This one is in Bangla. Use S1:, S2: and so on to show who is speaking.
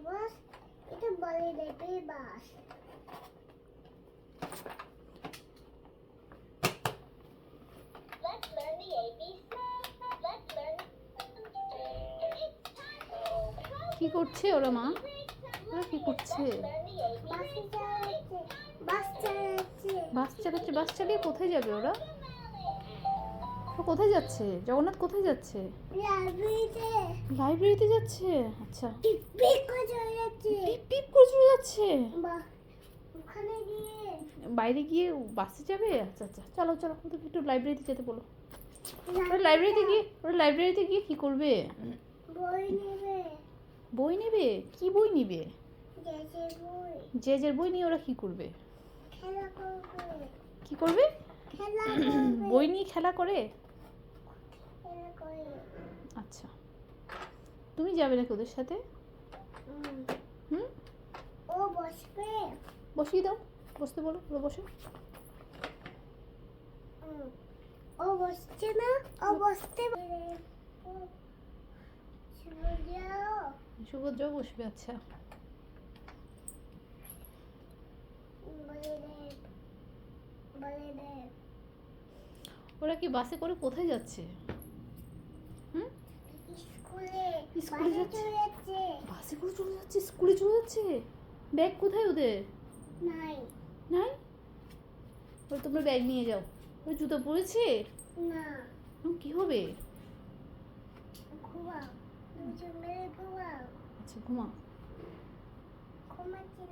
S1: বাস, এটা বলে দেবে বাস। Let's learn the ABC. Let's learn.
S2: কি করছে ওরা মা? ওরা কি করছে?
S1: বাস চালাচ্ছে।
S2: বাস চালাচ্ছে। বাস চালিয়ে কোথায় যাবে ওরা? ওরা কোথায় যাচ্ছে? জগন্নাথ কোথায় যাচ্ছে?
S1: লাইব্রেরিতে।
S2: লাইব্রেরিতে যাচ্ছে। আচ্ছা।
S1: পিপ পিপ করে চলে যাচ্ছে।
S2: পিপ পিপ করে চলে যাচ্ছে।
S1: ওখানে গিয়ে
S2: বাইরে গিয়ে বাসে যাবে? আচ্ছা আচ্ছা, চলো চলো, ওদেরকে একটু লাইব্রেরিতে যেতে বলো। লাইব্রেরিতে গিয়ে কি করবে?
S1: বই নেবে।
S2: বই নেবে? কি বই নেবে?
S1: যে বই।
S2: যে বই নিয়ে ওরা কি করবে?
S1: খেলা করবে।
S2: কি করবে?
S1: খেলা করবে।
S2: বই নিয়ে খেলা করে?
S1: খেলা করে।
S2: আচ্ছা, তুমি যাবে নাকি ওদের সাথে? হুম,
S1: ও বসবে।
S2: বসিয়ে দাও, বসতে বলো, ওরা বসে।
S1: ও বসছে না, ও বসতে
S2: সুভদ্রাও বসবে। আচ্ছা,
S1: বলে দে।
S2: ওরা কি বাসে করে কোথায় যাচ্ছে? হুম,
S1: স্কুলে।
S2: স্কুলে যাচ্ছে।
S1: চলে যাচ্ছে।
S2: বাসে করে চলে যাচ্ছে, স্কুলে চলে যাচ্ছে। ব্যাগ কোথায় ওদের?
S1: নাই।
S2: নাই? ওরা তোমরা ব্যাগ নিয়ে যাও। ওরা জুতো পরেছে?
S1: না।
S2: কি হবে?
S1: ঘুমাও। দুজন মিলে ঘুমাও।
S2: আচ্ছা, ঘুমা।
S1: ঘুমাচ্ছি।